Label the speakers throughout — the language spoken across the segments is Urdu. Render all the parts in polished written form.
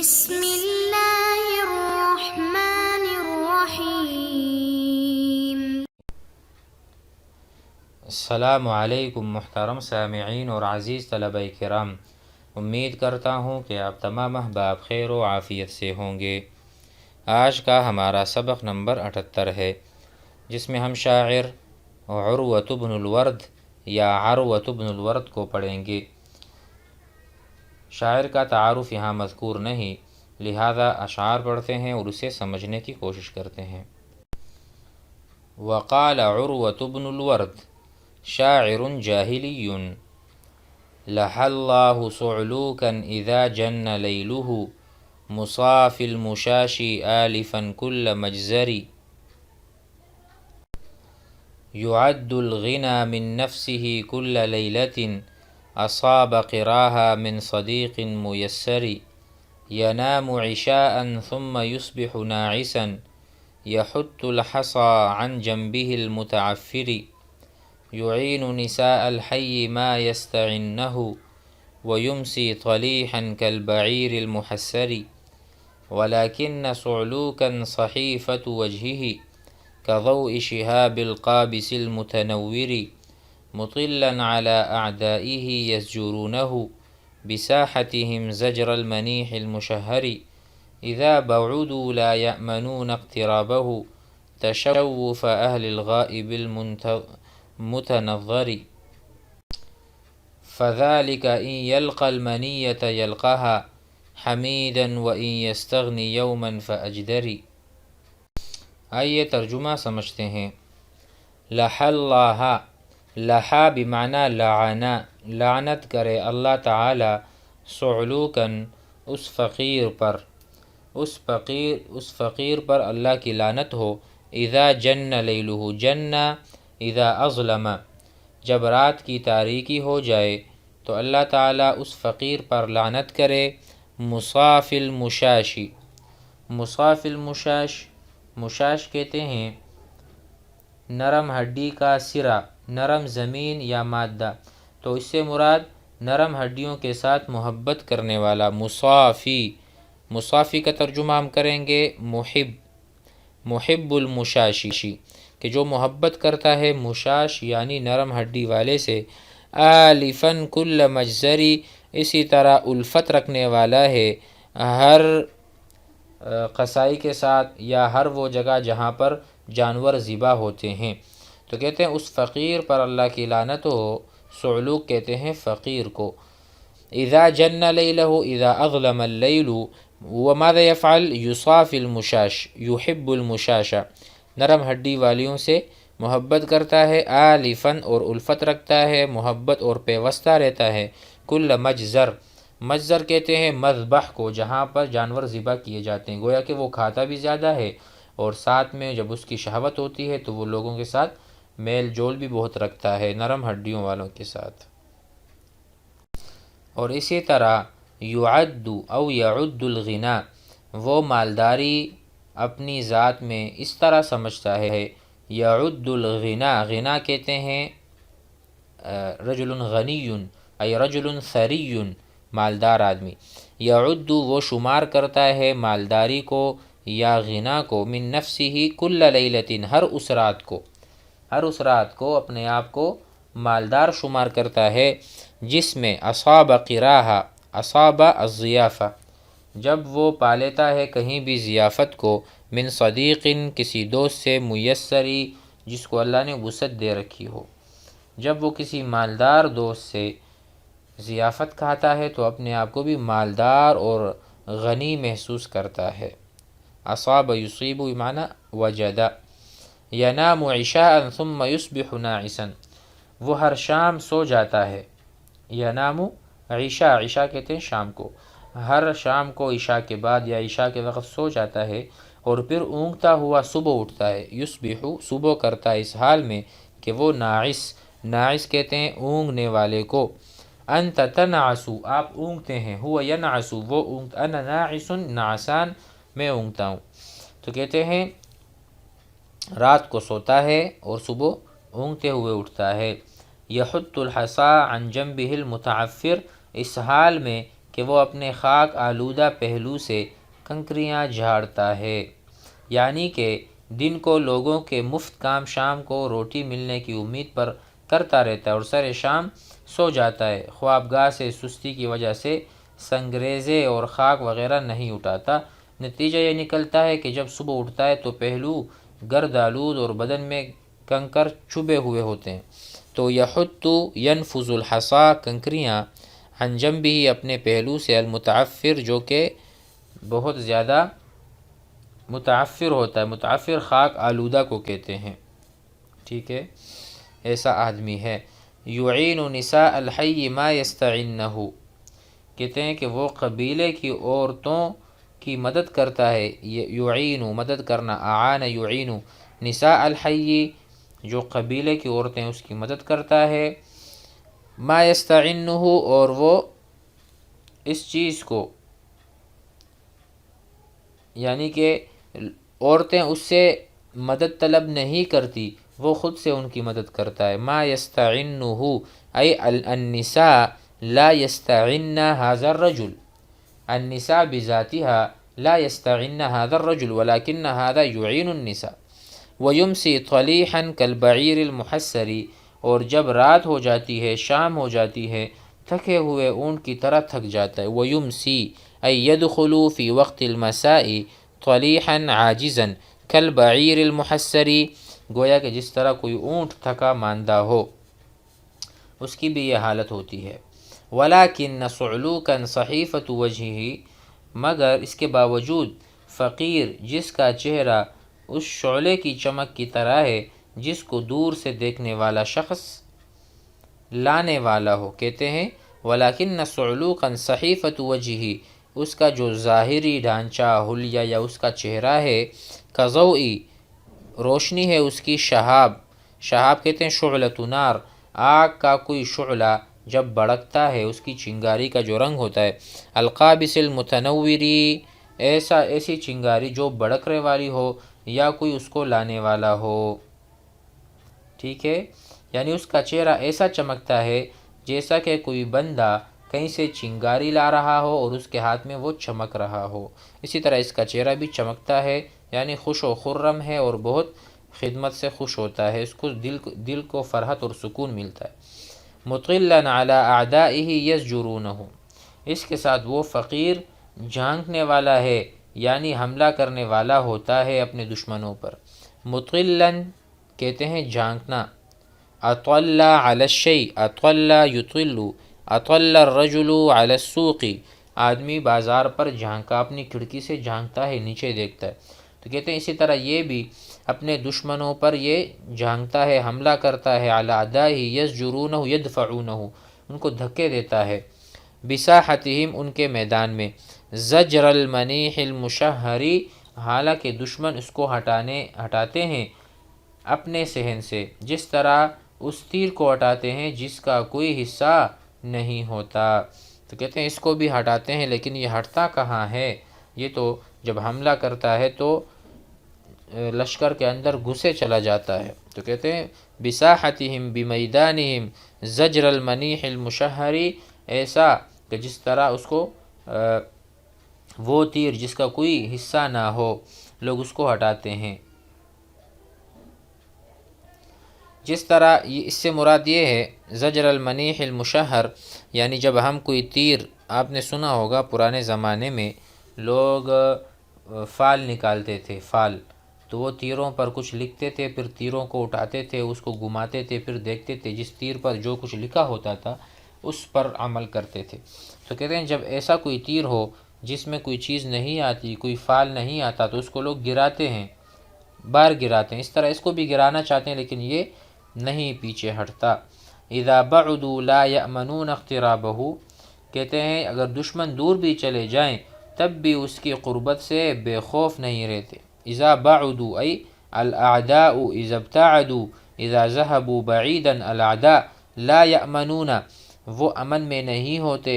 Speaker 1: بسم اللہ الرحمن الرحیم۔
Speaker 2: السلام علیکم محترم سامعین اور عزیز طلبہ کرام، امید کرتا ہوں کہ آپ تمام احباب خیر و عافیت سے ہوں گے۔ آج کا ہمارا سبق نمبر 78 ہے، جس میں ہم شاعر عروۃ بن الورد یا عروۃ بن الورد کو پڑھیں گے۔ شاعر کا تعارف یہاں مذکور نہیں، لہذا اشعار پڑھتے ہیں اور اسے سمجھنے کی کوشش کرتے ہیں۔ وقال عروۃ بن الورد شاعر جاہلی لحى الله صعلوكا إذا جن ليله مصاف المشاشي آلفا كل مجزر يعد الغنى من نفسه كل ليلة أصاب قراها من صديق ميسر ينام عشاء ثم يصبح ناعسا يحط الحصى عن جنبه المتعفر يعين نساء الحي ما يستعنه ويمسي طليحا كالبعير المحسر ولكن صعلوكا صحيفة وجهه كضوء شهاب القابس المتنور مطلا على أعدائه يزجرونه بساحتهم زجر المنيح المشهر إذا بعدوا لا يأمنون اقترابه تشوف أهل الغائب المتنظر فذلك إن يلقى المنية يلقاها حميدا وإن يستغني يوما فأجدر۔ آئیے ترجمہ سمجھتے ہیں۔ لحى اللہ، لحا بمعنی لعنا، لعنت کرے اللہ تعالی، صعلوکاً اس فقیر پر اللہ کی لعنت ہو، اذا جن لیلہ، جن اذا اظلم، جب رات کی تاریکی ہو جائے تو اللہ تعالیٰ اس فقیر پر لعنت کرے۔ مصاف المشاشی، مصاف المشاش، مشاش کہتے ہیں نرم ہڈی کا سرا، نرم زمین یا مادہ، تو اس سے مراد نرم ہڈیوں کے ساتھ محبت کرنے والا۔ مصافی، مصافی کا ترجمہ ہم کریں گے محب، محب المشاشی، کہ جو محبت کرتا ہے مشاش یعنی نرم ہڈی والے سے۔ آلفاً کل مجزری، اسی طرح الفت رکھنے والا ہے ہر قصائی کے ساتھ یا ہر وہ جگہ جہاں پر جانور ذبح ہوتے ہیں۔ تو کہتے ہیں اس فقیر پر اللہ کی لعنت ہو، صعلوک کہتے ہیں فقیر کو۔ اذا جن لیلہ، اذا اظلم اللیل، وماذا يفعل؟ یصافی المشاش، یحب المشاش، نرم ہڈی والیوں سے محبت کرتا ہے، آلفاً اور الفت رکھتا ہے، محبت اور پیوستہ رہتا ہے، کل مجزر، مجزر کہتے ہیں مذبح کو، جہاں پر جانور ذبح کیے جاتے ہیں، گویا کہ وہ کھاتا بھی زیادہ ہے اور ساتھ میں جب اس کی شہوت ہوتی ہے تو وہ لوگوں کے ساتھ میل جول بھی بہت رکھتا ہے، نرم ہڈیوں والوں کے ساتھ۔ اور اسی طرح یعد او یعد الغنا، وہ مالداری اپنی ذات میں اس طرح سمجھتا ہے۔ یعد الغنا، غنا کہتے ہیں رجل غنی ای رجل ثری، مالدار آدمی۔ یعد، وہ شمار کرتا ہے مالداری کو یا غنا کو، من نفسہ کل لیلۃ، ہر اس رات کو اپنے آپ کو مالدار شمار کرتا ہے، جس میں اصاب قراہا، اصاب الضیافہ، جب وہ پا لیتا ہے کہیں بھی ضیافت کو، من صدیق، کسی دوست سے، میسری، جس کو اللہ نے وسعت دے رکھی ہو۔ جب وہ کسی مالدار دوست سے ضیافت کھاتا ہے تو اپنے آپ کو بھی مالدار اور غنی محسوس کرتا ہے۔ اصاب یصیب بمعنی وجد۔ ینام عشاء ثم یصبح ناعسا، وہ ہر شام سو جاتا ہے۔ ینام عشاء، عشاء کہتے ہیں شام کو، ہر شام کو عشاء کے بعد یا عشاء کے وقت سو جاتا ہے اور پھر اونگتا ہوا صبح اٹھتا ہے۔ یصبح، صبح کرتا ہے اس حال میں کہ وہ ناعس، ناعس کہتے ہیں اونگنے والے کو۔ انت تنعس، آپ اونگتے ہیں، هو ینعس، وہ اونگتا، انا ناعس، نعسان، میں اونگتا ہوں۔ تو کہتے ہیں رات کو سوتا ہے اور صبح اونگتے ہوئے اٹھتا ہے۔ یحط الحصى عن جنبه المتعفر، اس حال میں کہ وہ اپنے خاک آلودہ پہلو سے کنکریاں جھاڑتا ہے، یعنی کہ دن کو لوگوں کے مفت کام، شام کو روٹی ملنے کی امید پر کرتا رہتا ہے اور سر شام سو جاتا ہے، خوابگاہ سے سستی کی وجہ سے سنگریزے اور خاک وغیرہ نہیں اٹھاتا۔ نتیجہ یہ نکلتا ہے کہ جب صبح اٹھتا ہے تو پہلو گرد آلود اور بدن میں کنکر چبھے ہوئے ہوتے ہیں۔ تو یحط ینفذ الحصا، کنکریاں عن جنبہ اپنے پہلو سے، المتعفر جو کہ بہت زیادہ متعفر ہوتا ہے، متعفر خاک آلودہ کو کہتے ہیں، ٹھیک ہے، ایسا آدمی ہے۔ یعین نساء الحی ما یستعنہ، کہتے ہیں کہ وہ قبیلے کی عورتوں کی مدد کرتا ہے، یعین مدد کرنا، اعان یعین، نساء الحی جو قبیلے کی عورتیں اس کی مدد کرتا ہے، ما یستعنہ اور وہ اس چیز کو، یعنی کہ عورتیں اس سے مدد طلب نہیں کرتی، وہ خود سے ان کی مدد کرتا ہے۔ ما یستعنہ ای النساء لا یستعن هذا الرجل، النساء بذاتها لا یستعن هذا الرجل ولكن هذا يعين النساء۔ ویمسی طلیحا کالبعیر المحسر، اور جب رات ہو جاتی ہے، شام ہو جاتی ہے، تھکے ہوئے اونٹ کی طرح تھک جاتا ہے۔ ویمسی ای یدخل فی وقت المساء طلیحا عاجزا کالبعیر المحسر، گویا کہ جس طرح کوئی اونٹ تھکا ماندہ ہو، اس کی بھی یہ حالت ہوتی ہے۔ ولیکن صعلوکا صحیفۃ وجہہ، مگر اس کے باوجود فقیر جس کا چہرہ اس شعلے کی چمک کی طرح ہے جس کو دور سے دیکھنے والا شخص لانے والا ہو، کہتے ہیں ولیکن صعلوکا صحیفۃ وجہہ، اس کا جو ظاہری ڈھانچہ، حلیہ یا اس کا چہرہ ہے، کضوئی روشنی ہے اس کی، شہاب، شہاب کہتے ہیں شعلۃ نار، آگ کا کوئی شعلہ جب بڑکتا ہے اس کی چنگاری کا جو رنگ ہوتا ہے، القابس المتنوری، ایسی چنگاری جو بڑکنے والی ہو یا کوئی اس کو لانے والا ہو، ٹھیک ہے، یعنی اس کا چہرہ ایسا چمکتا ہے جیسا کہ کوئی بندہ کہیں سے چنگاری لا رہا ہو اور اس کے ہاتھ میں وہ چمک رہا ہو، اسی طرح اس کا چہرہ بھی چمکتا ہے، یعنی خوش و خرم ہے اور بہت خدمت سے خوش ہوتا ہے، اس کو دل کو فرحت اور سکون ملتا ہے۔ مطلا علی اعدائہ یزجرونہ، اس کے ساتھ وہ فقیر جھانکنے والا ہے، یعنی حملہ کرنے والا ہوتا ہے اپنے دشمنوں پر۔ مطلا کہتے ہیں جھانکنا، اطل علی الشیء، اطل یطل، اطل الرجل علی السوق، آدمی بازار پر جھانکا، اپنی کھڑکی سے جھانکتا ہے، نیچے دیکھتا ہے، تو کہتے ہیں اسی طرح یہ بھی اپنے دشمنوں پر یہ جھانکتا ہے، حملہ کرتا ہے، علی اعدائہ یزجرونہ یدفعونہ، ان کو دھکے دیتا ہے، بساحتہم ان کے میدان میں، زجر المنیح المشہری، حالانکہ دشمن اس کو ہٹاتے ہیں اپنے صحن سے، جس طرح اس تیر کو ہٹاتے ہیں جس کا کوئی حصہ نہیں ہوتا، تو کہتے ہیں اس کو بھی ہٹاتے ہیں لیکن یہ ہٹتا کہاں ہے، یہ تو جب حملہ کرتا ہے تو لشکر کے اندر گھسے چلا جاتا ہے، تو کہتے ہیں بساحتہم بمیدانہم زجر المنیح المشہری، ایسا کہ جس طرح اس کو وہ تیر جس کا کوئی حصہ نہ ہو، لوگ اس کو ہٹاتے ہیں۔ جس طرح اس سے مراد یہ ہے زجر المنیح المشہر، یعنی جب ہم کوئی تیر، آپ نے سنا ہوگا پرانے زمانے میں لوگ فال نکالتے تھے، فال، تو وہ تیروں پر کچھ لکھتے تھے، پھر تیروں کو اٹھاتے تھے، اس کو گھماتے تھے، پھر دیکھتے تھے جس تیر پر جو کچھ لکھا ہوتا تھا اس پر عمل کرتے تھے، تو کہتے ہیں جب ایسا کوئی تیر ہو جس میں کوئی چیز نہیں آتی، کوئی فال نہیں آتا، تو اس کو لوگ گراتے ہیں، بار گراتے ہیں، اس طرح اس کو بھی گرانا چاہتے ہیں لیکن یہ نہیں پیچھے ہٹتا۔ اذا بعدوا لا یأمنون اقترابہ، کہتے ہیں اگر دشمن دور بھی چلے جائیں تب بھی اس کی قربت سے بے خوف نہیں رہتے۔ اذا بعدوا ای الاعداء اذا ابتعدوا، اذا ذهبوا بعیدا الاعداء لا یأمنون، وہ امن میں نہیں ہوتے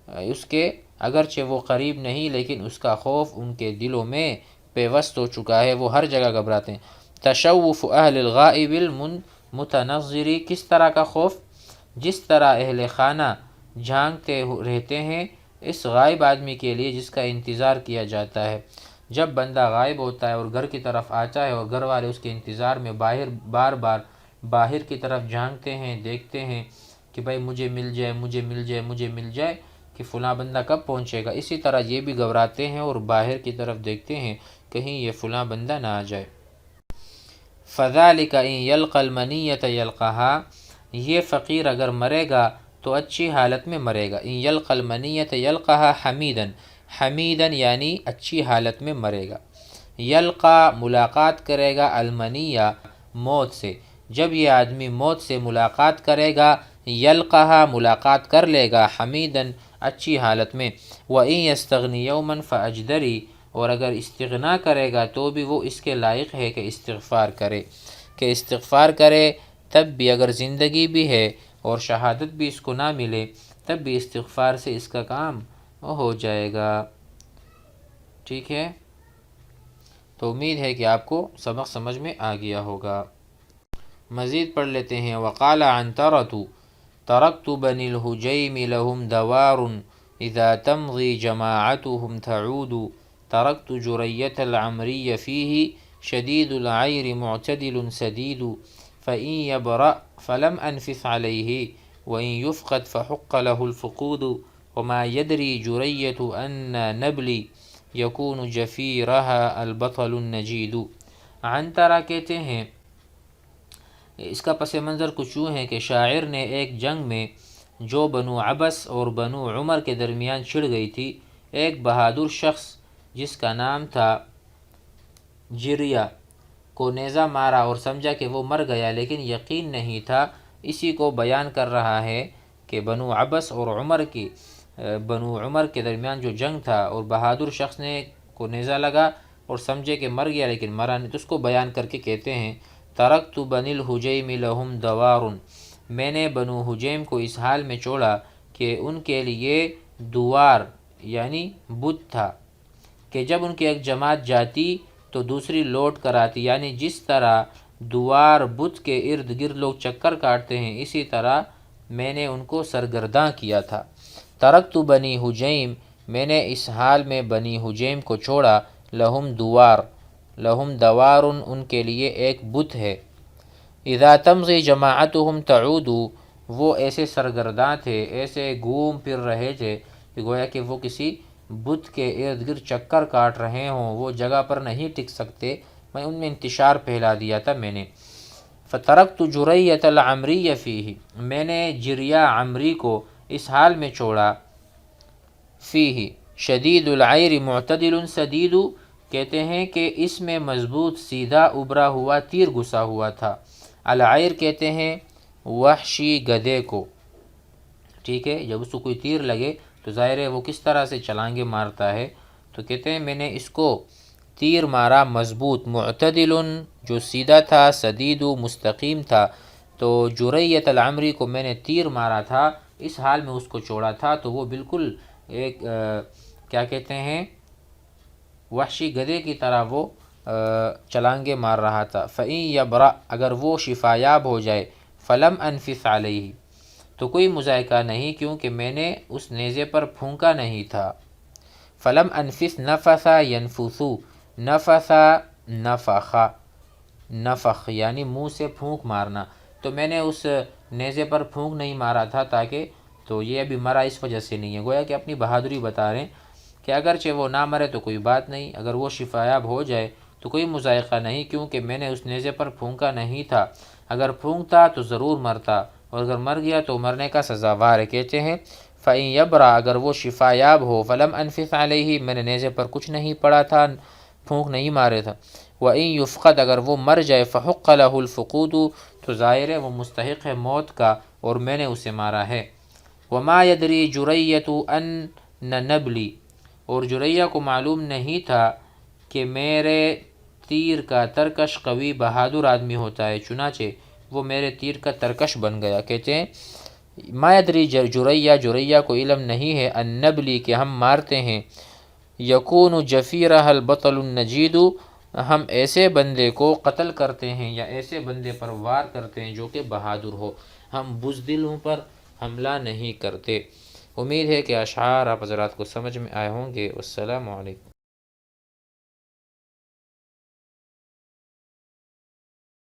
Speaker 2: اس کے، اگرچہ وہ قریب نہیں لیکن اس کا خوف ان کے دلوں میں پیوست ہو چکا ہے، وہ ہر جگہ گھبراتے ہیں۔ تشوف اہل الغائب المتنظری، کس طرح کا خوف؟ جس طرح اہل خانہ جھانکتے رہتے ہیں اس غائب آدمی کے لیے جس کا انتظار کیا جاتا ہے۔ جب بندہ غائب ہوتا ہے اور گھر کی طرف آتا ہے اور گھر والے اس کے انتظار میں بار بار باہر کی طرف جھانکتے ہیں، دیکھتے ہیں کہ بھائی مجھے مل جائے، مجھے مل جائے، مجھے مل جائے، کہ فلاں بندہ کب پہنچے گا۔ اسی طرح یہ بھی گھبراتے ہیں اور باہر کی طرف دیکھتے ہیں کہیں یہ فلاں بندہ نہ آ جائے۔ فَذَلِكَ إِن يَلْقَ الْمَنِيَّةَ يَلْقَهَا، یہ فقیر اگر مرے گا تو اچھی حالت میں مرے گا۔ إِن يَلْقَ الْمَنِيَّةَ يَلْقَهَا حَمِيدًا، حمیدًا یعنی اچھی حالت میں مرے گا۔ یلقا ملاقات کرے گا، المنیہ موت سے، جب یہ آدمی موت سے ملاقات کرے گا، یلقاہا ملاقات کر لے گا، حمیدًا اچھی حالت میں۔ وَإِن يَسْتَغْنِ يَوْمًا فَأَجْدَرِي، اور اگر استغنا کرے گا تو بھی وہ اس کے لائق ہے کہ استغفار کرے، تب بھی اگر زندگی بھی ہے اور شہادت بھی اس کو نہ ملے تب بھی استغفار سے اس کا کام ہو جائے گا۔ ٹھیک ہے، تو امید ہے کہ آپ کو سبق سمجھ میں آ گیا ہوگا۔ مزید پڑھ لیتے ہیں۔ وقال عنترة ترکت بنی الحجیم لهم دوار اذا تمضی جماعتهم تعود ترکت جریة العمری فیہ شدید العیر معتدل سدید فإن يبرأ فلم أنفث عليه وإن يفقد فحق له الفقود وما يدري جرية أن نبلي يكون جفيرها البطل النجید۔ عنترہ کہتے ہیں، اس کا پس منظر کچھ یوں ہے کہ شاعر نے ایک جنگ میں جو بنو عبس اور بنو عمر کے درمیان چھڑ گئی تھی، ایک بہادر شخص جس کا نام تھا جریہ کو نیزہ مارا اور سمجھا کہ وہ مر گیا، لیکن یقین نہیں تھا۔ اسی کو بیان کر رہا ہے کہ بنو عبس اور بنو عمر کے درمیان جو جنگ تھا اور بہادر شخص نے کو نیزہ لگا اور سمجھے کہ مر گیا لیکن مرا نہیں، تو اس کو بیان کر کے کہتے ہیں ترکت بنی الحجیم لهم دوار، میں نے بنو حجیم کو اس حال میں چھوڑا کہ ان کے لیے دوار یعنی بت تھا، کہ جب ان کی ایک جماعت جاتی تو دوسری لوٹ کر آتی، یعنی جس طرح دوار بت کے ارد گرد لوگ چکر کاٹتے ہیں اسی طرح میں نے ان کو سرگرداں کیا تھا۔ ترکت بنی حجیم، میں نے اس حال میں بنی حجیم کو چھوڑا، لہم دوار ان کے لیے ایک بت ہے، اذا تمضی جماعتهم تعود، وہ ایسے سرگرداں تھے، ایسے گھوم پھر رہے تھے کہ گویا کہ وہ کسی بت کے ارد گرد چکر کاٹ رہے ہوں، وہ جگہ پر نہیں ٹک سکتے، میں ان میں انتشار پھیلا دیا تھا میں نے۔ فترکت جریة العمری فیہ، میں نے جریہ عمری کو اس حال میں چھوڑا، فیہ شدید العیر معتدل سدید، کہتے ہیں کہ اس میں مضبوط سیدھا ابھرا ہوا تیر گھسا ہوا تھا۔ العیر کہتے ہیں وحشی گدھے کو، ٹھیک ہے، جب اس کو کوئی تیر لگے تو ظاہر ہے وہ کس طرح سے چھلانگیں مارتا ہے، تو کہتے ہیں میں نے اس کو تیر مارا مضبوط، معتدل جو سیدھا تھا، سدید مستقیم تھا، تو جریۃ العمری کو میں نے تیر مارا تھا، اس حال میں اس کو چھوڑا تھا، تو وہ بالکل ایک کیا کہتے ہیں وحشی گدھے کی طرح وہ چھلانگیں مار رہا تھا۔ فَإِن يَبْرَأْ، اگر وہ شفایاب ہو جائے، فَلَمْ أَنفِثْ عَلَيْهِ، تو کوئی مذائقہ نہیں کیونکہ میں نے اس نیزے پر پھونکا نہیں تھا۔ فَلَمْ أَنفِثْ نَفَثَ يَنفُثُ، نفث نفخ، نفخ یعنی منہ سے پھونک مارنا، تو میں نے اس نیزے پر پھونک نہیں مارا تھا تاکہ، تو یہ ابھی مرا اس وجہ سے نہیں ہے، گویا کہ اپنی بہادری بتا رہے ہیں کہ اگرچہ وہ نہ مرے تو کوئی بات نہیں، اگر وہ شفایاب ہو جائے تو کوئی مذائقہ نہیں کیونکہ میں نے اس نیزے پر پھونکا نہیں تھا، اگر پھونکتا تو ضرور مرتا، اور اگر مر گیا تو مرنے کا سزاوار ہے۔ کہتے ہیں فَإِن يَبْرَأْ، اگر وہ شفایاب ہو، فَلَمْ أَنفِثْ عَلَيْهِ، میں نے نیزے پر کچھ نہیں پڑا تھا، پھونک نہیں مارے تھا۔ وَإِن يُفْقَدْ، اگر وہ مر جائے، فَحُقَّ لَهُ الْفُقُودُ، تو ظاہر ہے وہ مستحق ہے موت کا اور میں نے اسے مارا ہے۔ وَمَا يَدْرِي جُرَيَّةُ أَنَّ نَبْلِي، اور جریہ کو معلوم نہیں تھا کہ میرے تیر کا ترکش قوی بہادر آدمی ہوتا ہے، چنانچہ وہ میرے تیر کا ترکش بن گیا۔ کہتے ہیں ما یدری جریہ کو علم نہیں ہے، النبلی کہ ہم مارتے ہیں، یکون جفیرہ البطل النجید، ہم ایسے بندے کو قتل کرتے ہیں یا ایسے بندے پر وار کرتے ہیں جو کہ بہادر ہو، ہم بزدلوں پر حملہ نہیں کرتے۔ امید ہے کہ اشعار آپ حضرات کو سمجھ میں آئے ہوں گے۔ السلام علیکم۔